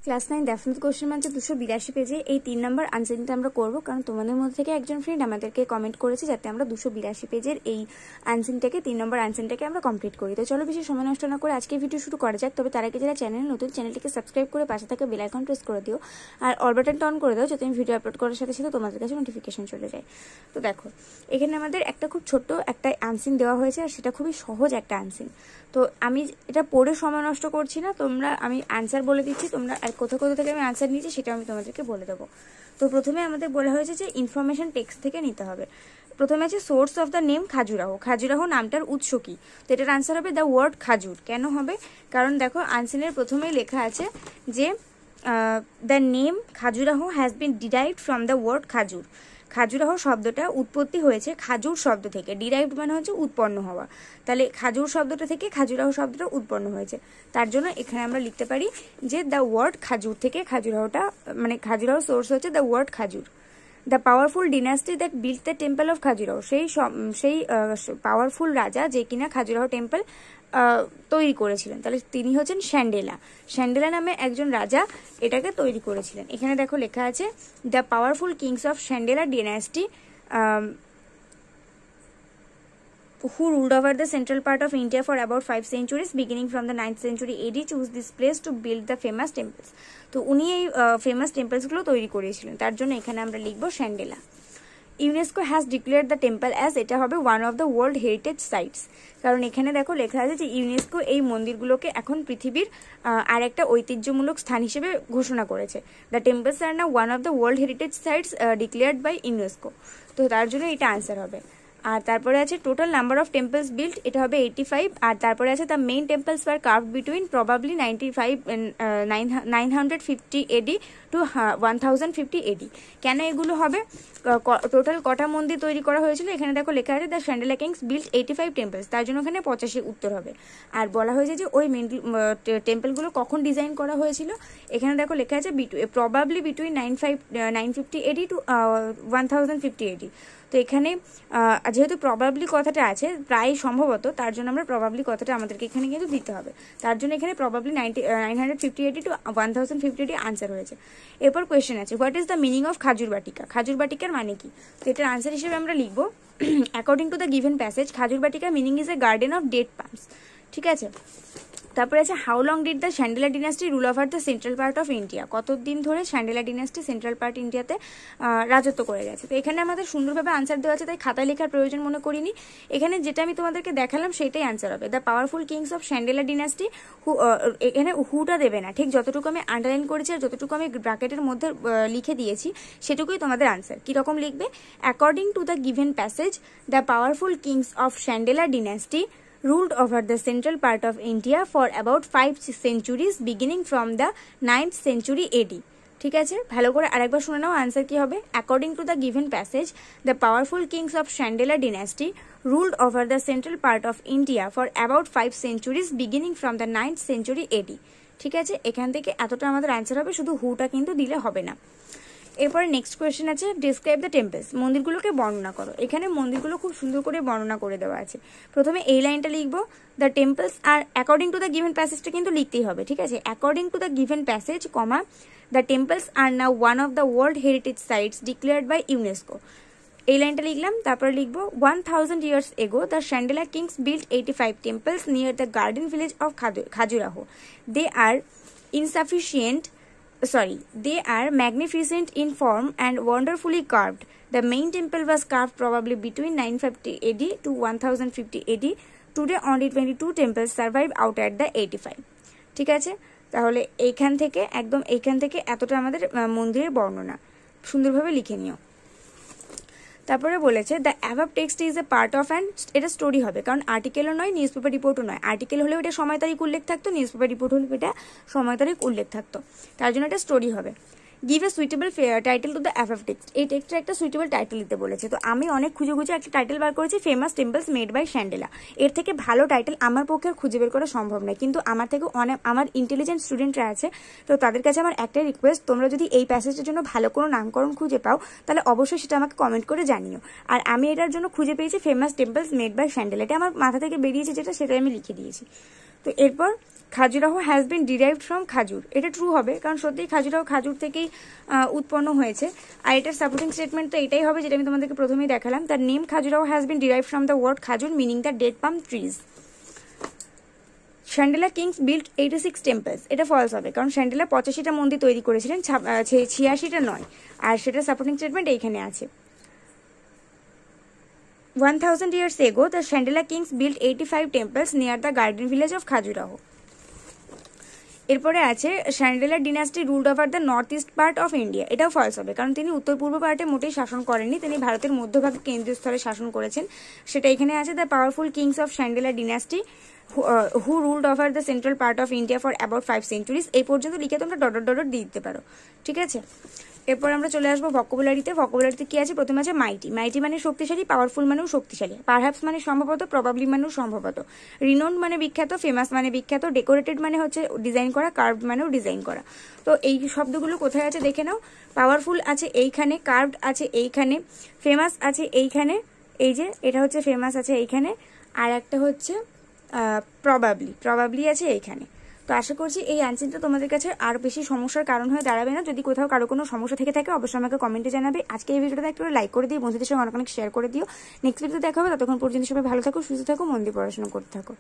Class 9 definite question মানে 282 পেজে এই 3 নম্বর আনসারটা আমরা করব, কারণ তোমাদের মধ্যে থেকে একজন ফ্রেন্ড আমাদেরকে কমেন্ট করেছে যাতে আমরা 282 পেজের এই আনসারটাকে 3 নম্বর আনসারটাকে আমরা কমপ্লিট করি। তো চলো বেশি সময় নষ্ট না করে আজকে ভিডিও শুরু করা যাক। তবে তার আগে যারা চ্যানেল নতুন, চ্যানেলটিকে সাবস্ক্রাইব করে পাশে থাকা বেল আইকন প্রেস করে দিও আর অল বাটনটা অন করে দাও যাতে আমি ভিডিও আপলোড করার সাথে সাথে তোমাদের কাছে নোটিফিকেশন চলে যায়। তো দেখো এখানে আমাদের একটা খুব ছোট্ট একটা আনসার দেওয়া হয়েছে আর সেটা খুবই সহজ একটা আনসার। তো আমি এটা পড়ে সময় নষ্ট করছি না, আমি আনসার বলে দিচ্ছি, তোমরা কোথাও কোথাও থেকে আমি আনসার নিয়েছি সেটা আমি তোমাদেরকে বলে দেবো। তো প্রথমে আমাদের বলা হয়েছে যে ইনফরমেশন টেক্সট থেকে নিতে হবে। প্রথমে আছে source of the name Khajuraho. Khajuraho নামটার উৎস কি? তো এটার আনসার হবে দ্য ওয়ার্ড খাজুর। কেন হবে? কারণ দেখো আনসারের প্রথমেই লেখা আছে যে the name Khajuraho has been derived from the word khajur. Khajuraho শব্দটা উৎপত্তি হয়েছে খাজুর শব্দ থেকে। ডিরাইভড মানে হচ্ছে উৎপন্ন হওয়া, তাহলে খাজুর শব্দটা থেকে খাজুরাহো শব্দটা উৎপন্ন হয়েছে। তার জন্য এখানে আমরা লিখতে পারি যে দ্য ওয়ার্ড খাজুর থেকে খাজুরাহোটা মানে খাজুরাহো সোর্স হচ্ছে the word khajur. The powerful dynasty that built the temple of Khajuraho. সেই পাওয়ারফুল রাজা যে কিনা খাজুরাহো টেম্পল তৈরি করেছিলেন, তাহলে তিনি হচ্ছেন শ্যান্ডেলা। শ্যান্ডেলা নামে একজন রাজা এটাকে তৈরি করেছিলেন। এখানে দেখো লেখা আছে the powerful kings of Chandela dynasty who ruled over the central part of India for about 5 centuries beginning from the 9th century AD chose this place to build the famous temples. তো উনি এই ফেমাস টেম্পলসগুলো তৈরি করেছিলেন, তার জন্য এখানে আমরা লিখবো Chandela. UNESCO has declared the temple as, এটা হবে one of the world heritage sites. কারণ এখানে দেখো লেখা আছে যে ইউনেস্কো এই মন্দিরগুলোকে এখন পৃথিবীর আর একটা ঐতিহ্যমূলক স্থান হিসেবে ঘোষণা করেছে। দ্য টেম্পলস আর না one of the world heritage sites declared by UNESCO. তো তার জন্য এটা আনসার হবে। আর তারপরে আছে total number of temples built, এটা হবে 85। আর তারপরে আছে the main temples were carved between probably 950 AD to 1050 AD। কেন এগুলো হবে? টোটাল কটা মন্দির তৈরি করা হয়েছিল? এখানে দেখো লেখা আছে দ্য শ্যান্ডেলা কিংস বিল্ট 85 টেম্পলস, তার জন্য এখানে 85 উত্তর হবে। আর বলা হয়েছে যে ওই মেন টেম্পলগুলো কখন ডিজাইন করা হয়েছিল? এখানে দেখো লেখা আছে probably between 950 AD to 1050 AD। তো এখানে যেহেতু প্রবাবলি কথাটা আছে প্রায় সম্ভবত, তার জন্য আমরা প্রবাবলি কথাটা আমাদেরকে এখানে কিন্তু দিতে হবে। তার জন্য এখানে probably 950 AD to 1050 AD answer হয়েছে। এরপর কোয়েশ্চেন আছে what is the meaning of khajur vatika. খাজুর বাটিকার মানে কি? তো এটার আনসার হিসেবে আমরা লিখবো according to the given passage khajur vatika meaning is a garden of date palms. ঠিক আছে। তারপরে আছে how long did the Chandela dynasty rule over the central part of India. কতদিন ধরে শ্যান্ডেলা ডিনাস্টি সেন্ট্রাল পার্ট ইন্ডিয়াতে রাজত্ব করে গেছে। তো এখানে আমাদের সুন্দরভাবে আনসার দেওয়া আছে, তাই খাতায় লেখার প্রয়োজন মনে করিনি। এখানে যেটা আমি তোমাদেরকে দেখালাম সেটাই আনসার হবে। The powerful kings of Chandela ডিনাস্টি এখানে হুটা দেবে না, ঠিক যতটুকু আমি আন্ডারলাইন করেছি আর যতটুকু আমি ব্র্যাকেটের মধ্যে লিখে দিয়েছি সেটুকুই তোমাদের আনসার। কিরকম লিখবে? According to the given passage the powerful kings of Chandela dynasty ruled over the central part of India for about 5 centuries beginning from the 9th century AD. ঠিক আছে, ভালো করে আরেকবার শুনে নাও আনসার কি হবে। According to the given passage the powerful kings of Chandela dynasty ruled over the central part of India for about 5 centuries beginning from the 9th century AD. ঠিক আছে, এখান থেকে এতটা আমাদের আনসার হবে, শুধু হুটা কিন্তু দিলে হবে না। এরপরে নেক্সট কোয়েশ্চেন আছে ডিসক্রাইব দ্য টেম্পলস। মন্দিরগুলোকে বর্ণনা করো। এখানে মন্দিরগুলো খুব সুন্দর করে বর্ণনা করে দেওয়া আছে। প্রথমে এই লাইনটা লিখবো দ্য টেম্পলস আর অ্যাকর্ডিং টু দ্য গিভেন প্যাসেজটা কিন্তু লিখতেই হবে। ঠিক আছে, according to the given passage comma the temples are now one of the world heritage sites declared by UNESCO. এই লাইনটা লিখলাম। তারপরে লিখবো 1000 years ago the Chandela kings built 85 temples near the garden village of Khajuraho. They are magnificent in form and wonderfully carved. The main temple was carved probably between 950 AD to 1050 AD. Today only 22 temples survive out at the 85. ঠিক আছে, তাহলে এইখান থেকে এতটা আমাদের মন্দিরের বর্ণনা সুন্দরভাবে লিখে নিও। তারপরে বলেছে the above text is a part of and, এটা স্টোরি হবে, কারণ আর্টিকেলও নয় নিউজ পেপার রিপোর্টও নয়। আর্টিকেল হলেও এটা সময় তারিখ উল্লেখ থাকতো, নিউজ পেপার রিপোর্ট হলেও এটা সময় তারিখ উল্লেখ থাকতো, তার জন্য এটা স্টোরি হবে। Give a suitable title to the above text. এই টেক্সটের একটা সুইটেবল টাইটেল দিতে বলেছে। তো আমি অনেক খুঁজে একটা টাইটেল বার করেছি, ফেমাস টেম্পলস মেড বাই শ্যান্ডেলা। এর থেকে ভালো টাইটেল আমার পক্ষে আর খুঁজে বের করা সম্ভব নয়, কিন্তু আমার থেকে আমার ইন্টেলিজেন্ট স্টুডেন্টরা আছে, তো তাদের কাছে আমার একটাই রিকোয়েস্ট, তোমরা যদি এই প্যাসেজের জন্য ভালো কোনো নামকরণ খুঁজে পাও তাহলে অবশ্যই সেটা আমাকে কমেন্ট করে জানিও। আর আমি এটার জন্য খুঁজে পেয়েছি ফেমাস টেম্পলস মেড বাই শ্যান্ডেলা। এটা আমার মাথা থেকে বেরিয়েছে যেটা, সেটাই আমি লিখে দিয়েছি। তো এরপর Khajuraho has been derived from khajur, এটা ট্রু হবে কারণ সত্যিই খাজুরাহো খাজুর থেকেই উৎপন্ন হয়েছে। আর এটার সাপোর্টিং স্টেটমেন্ট তো এটাই হবে যেটা আমি তোমাদেরকে প্রথমেই দেখালাম, তার name Khajuraho has been derived from the word khajur meaning the date palm trees. Chandela kings built 86 temples, এটা ফলস হবে কারণ শ্যান্ডেলা 85টা মন্দির তৈরি করেছিলেন, 86টা নয়। আর সেটা সাপোর্টিং স্টেটমেন্ট এইখানে আছে। 1000 years ago, the Chandela kings built 85 temples near the garden village of Khajuraho. এরপরে আছে Chandela dynasty ruled over the north east part of India, এটাও ফলস হবে কারণ তিনি উত্তর পূর্ব পার্টে মোটেই শাসন করেননি, তিনি ভারতের মধ্যভাগে কেন্দ্রীয় স্তরে শাসন করেছেন, সেটা এখানে আছে। The powerful kings of Chandela dynasty who ruled over the central part of India for about 5 centuries, এই পর্যন্ত লিখে তোমরা ডট ডট দিয়ে দিতে পারো, ঠিক আছে। এরপর আমরা চলে আসবো ভোকাবুলারিতে। ভোকাবুলারিতে কি আছে, প্রথমে আছে মাইটি, মাইটি মানে শক্তিশালী, পাওয়ারফুল মানেও শক্তিশালী, পারহ্যাপস মানে সম্ভবত, প্রবাবলি মানেও সম্ভবত, রিনোন্ড মানে বিখ্যাত, ফেমাস মানে বিখ্যাত, ডেকোরেটেড মানে হচ্ছে ডিজাইন করা, কার্ভড মানেও ডিজাইন করা। তো এই শব্দগুলো কোথায় আছে দেখে নাও, পাওয়ারফুল আছে এইখানে, কার্ভড আছে এইখানে, ফেমাস আছে এইখানে, এই যে এটা হচ্ছে ফেমাস আছে এইখানে, আর একটা হচ্ছে প্রবাবলি আছে এইখানে। তো আশা করছি এই অ্যান্সারটা তোমাদের কাছে আর বেশি সমস্যার কারণ হয়ে দাঁড়াবে না। যদি কোথাও কারো কোনো সমস্যা থেকে থাকে অবশ্যই আমাকে কমেন্টে জানাবে। আজকে এই ভিডিওটা একটু লাইক করে দিও, বন্ধুদের সঙ্গে অনেক শেয়ার করে দিও। নেক্সট ভিডিওতে দেখা হবে, ততক্ষণ পর্যন্ত সবাই ভালো থাকো, সুস্থ থাকো, মন দিয়ে পড়াশোনা করতে থাকো।